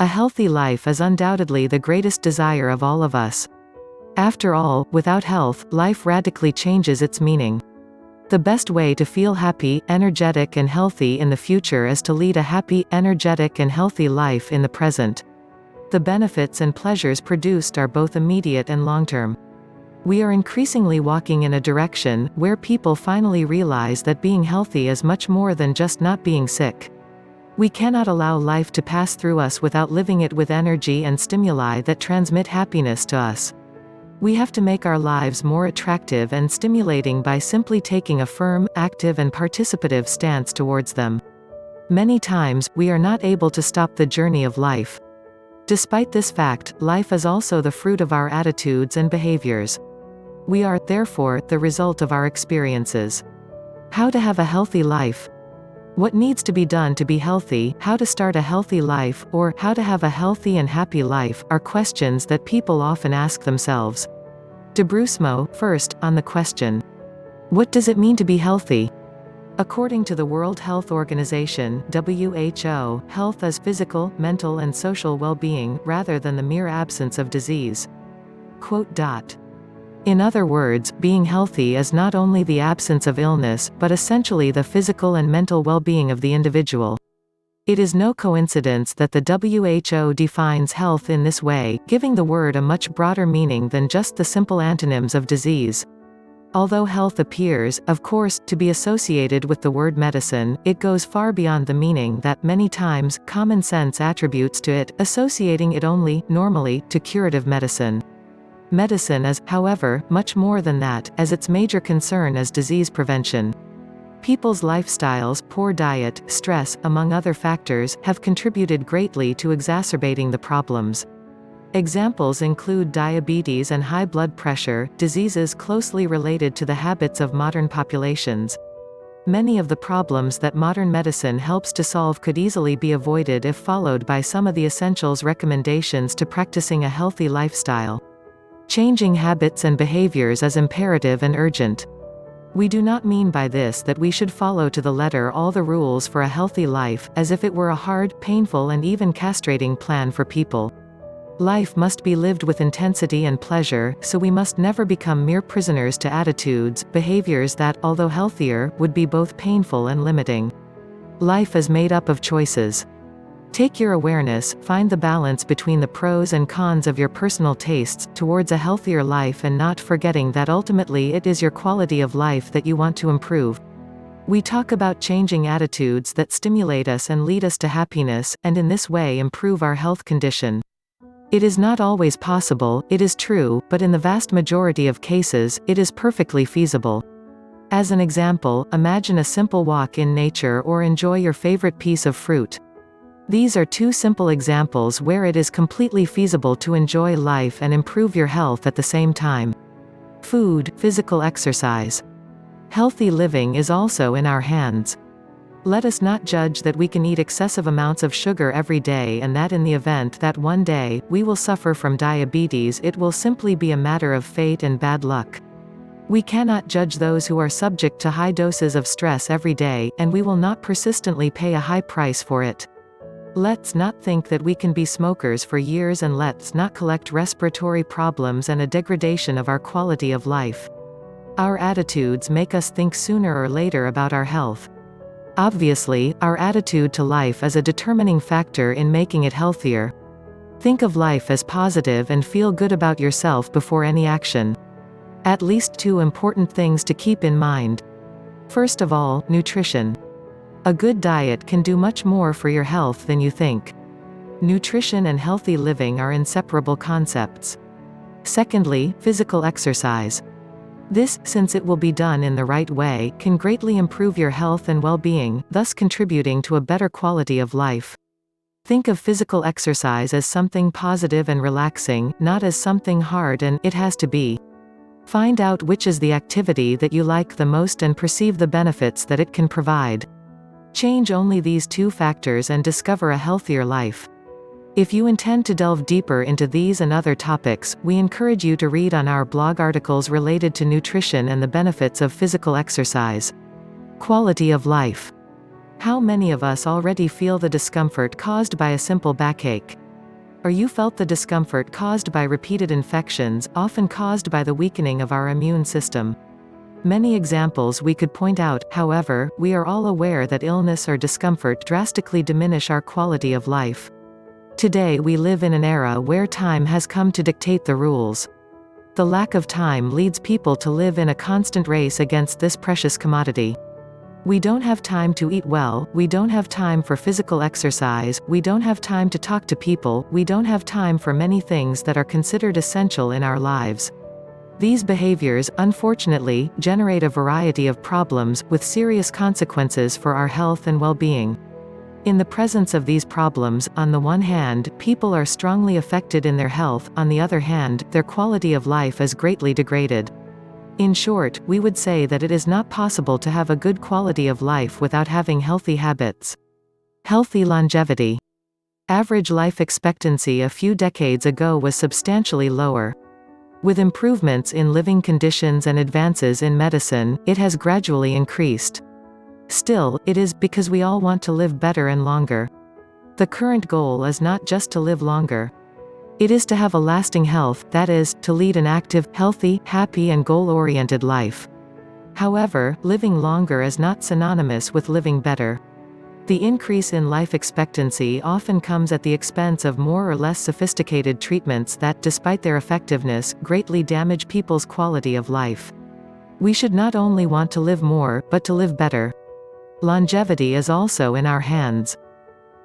A healthy life is undoubtedly the greatest desire of all of us. After all, without health, life radically changes its meaning. The best way to feel happy, energetic and healthy in the future is to lead a happy, energetic and healthy life in the present. The benefits and pleasures produced are both immediate and long-term. We are increasingly walking in a direction where people finally realize that being healthy is much more than just not being sick. We cannot allow life to pass through us without living it with energy and stimuli that transmit happiness to us. We have to make our lives more attractive and stimulating by simply taking a firm, active and participative stance towards them. Many times, we are not able to stop the journey of life. Despite this fact, life is also the fruit of our attitudes and behaviors. We are, therefore, the result of our experiences. How to have a healthy life? What needs to be done to be healthy, how to start a healthy life, or how to have a healthy and happy life, are questions that people often ask themselves. DeBrusmo, first, on the question, what does it mean to be healthy? According to the World Health Organization, WHO, health is physical, mental and social well-being, rather than the mere absence of disease. In other words, being healthy is not only the absence of illness, but essentially the physical and mental well-being of the individual. It is no coincidence that the WHO defines health in this way, giving the word a much broader meaning than just the simple antonyms of disease. Although health appears, of course, to be associated with the word medicine, it goes far beyond the meaning that, many times, common sense attributes to it, associating it only, normally, to curative medicine. Medicine is, however, much more than that, as its major concern is disease prevention. People's lifestyles, poor diet, stress, among other factors, have contributed greatly to exacerbating the problems. Examples include diabetes and high blood pressure, diseases closely related to the habits of modern populations. Many of the problems that modern medicine helps to solve could easily be avoided if followed by some of the essentials recommendations to practicing a healthy lifestyle. Changing habits and behaviors is imperative and urgent. We do not mean by this that we should follow to the letter all the rules for a healthy life, as if it were a hard, painful and even castrating plan for people. Life must be lived with intensity and pleasure, so we must never become mere prisoners to attitudes, behaviors that, although healthier, would be both painful and limiting. Life is made up of choices. Take your awareness, find the balance between the pros and cons of your personal tastes, towards a healthier life and not forgetting that ultimately it is your quality of life that you want to improve. We talk about changing attitudes that stimulate us and lead us to happiness, and in this way improve our health condition. It is not always possible, it is true, but in the vast majority of cases, it is perfectly feasible. As an example, imagine a simple walk in nature or enjoy your favorite piece of fruit. These are two simple examples where it is completely feasible to enjoy life and improve your health at the same time. Food, physical exercise. Healthy living is also in our hands. Let us not judge that we can eat excessive amounts of sugar every day and that in the event that one day, we will suffer from diabetes, it will simply be a matter of fate and bad luck. We cannot judge those who are subject to high doses of stress every day, and we will not persistently pay a high price for it. Let's not think that we can be smokers for years, and let's not collect respiratory problems and a degradation of our quality of life. Our attitudes make us think sooner or later about our health. Obviously, our attitude to life is a determining factor in making it healthier. Think of life as positive and feel good about yourself before any action. At least two important things to keep in mind. First of all, nutrition. A good diet can do much more for your health than you think. Nutrition and healthy living are inseparable concepts. Secondly, physical exercise. This, since it will be done in the right way, can greatly improve your health and well-being, thus contributing to a better quality of life. Think of physical exercise as something positive and relaxing, not as something hard and it has to be. Find out which is the activity that you like the most and perceive the benefits that it can provide. Change only these two factors and discover a healthier life. If you intend to delve deeper into these and other topics, we encourage you to read on our blog articles related to nutrition and the benefits of physical exercise. Quality of life. How many of us already feel the discomfort caused by a simple backache? Or you felt the discomfort caused by repeated infections, often caused by the weakening of our immune system. Many examples we could point out. However, we are all aware that illness or discomfort drastically diminish our quality of life. Today we live in an era where time has come to dictate the rules. The lack of time leads people to live in a constant race against this precious commodity. We don't have time to eat well, we don't have time for physical exercise, we don't have time to talk to people, we don't have time for many things that are considered essential in our lives. These behaviors, unfortunately, generate a variety of problems, with serious consequences for our health and well-being. In the presence of these problems, on the one hand, people are strongly affected in their health, on the other hand, their quality of life is greatly degraded. In short, we would say that it is not possible to have a good quality of life without having healthy habits. Healthy longevity. Average life expectancy a few decades ago was substantially lower. With improvements in living conditions and advances in medicine, it has gradually increased. Still, it is because we all want to live better and longer. The current goal is not just to live longer. It is to have a lasting health, that is, to lead an active, healthy, happy and goal-oriented life. However, living longer is not synonymous with living better. The increase in life expectancy often comes at the expense of more or less sophisticated treatments that, despite their effectiveness, greatly damage people's quality of life. We should not only want to live more, but to live better. Longevity is also in our hands.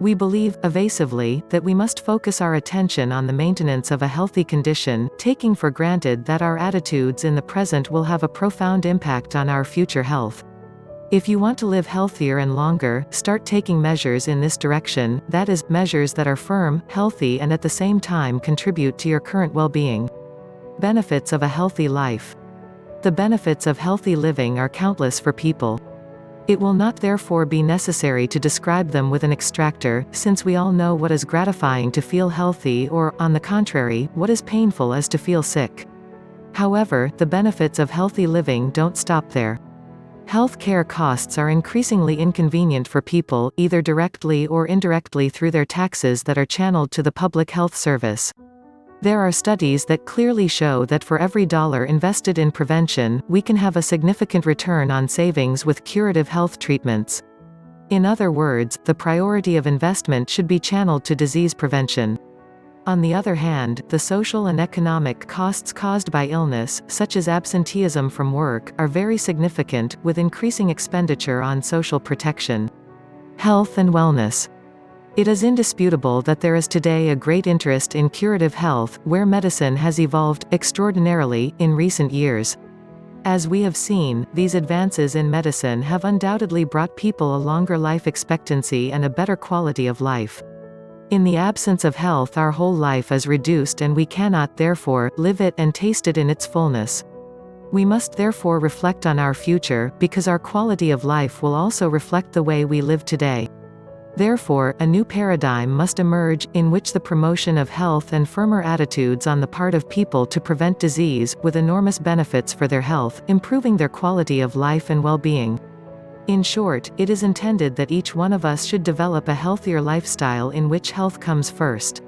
We believe, evasively, that we must focus our attention on the maintenance of a healthy condition, taking for granted that our attitudes in the present will have a profound impact on our future health. If you want to live healthier and longer, start taking measures in this direction, that is, measures that are firm, healthy and at the same time contribute to your current well-being. Benefits of a healthy life. The benefits of healthy living are countless for people. It will not therefore be necessary to describe them with an extractor, since we all know what is gratifying to feel healthy or, on the contrary, what is painful is to feel sick. However, the benefits of healthy living don't stop there. Health care costs are increasingly inconvenient for people, either directly or indirectly through their taxes that are channeled to the public health service. There are studies that clearly show that for every dollar invested in prevention, we can have a significant return on savings with curative health treatments. In other words, the priority of investment should be channeled to disease prevention. On the other hand, the social and economic costs caused by illness, such as absenteeism from work, are very significant, with increasing expenditure on social protection. Health and wellness. It is indisputable that there is today a great interest in curative health, where medicine has evolved extraordinarily in recent years. As we have seen, these advances in medicine have undoubtedly brought people a longer life expectancy and a better quality of life. In the absence of health, our whole life is reduced and we cannot, therefore, live it and taste it in its fullness. We must therefore reflect on our future, because our quality of life will also reflect the way we live today. Therefore, a new paradigm must emerge, in which the promotion of health and firmer attitudes on the part of people to prevent disease, with enormous benefits for their health, improving their quality of life and well-being. In short, it is intended that each one of us should develop a healthier lifestyle in which health comes first.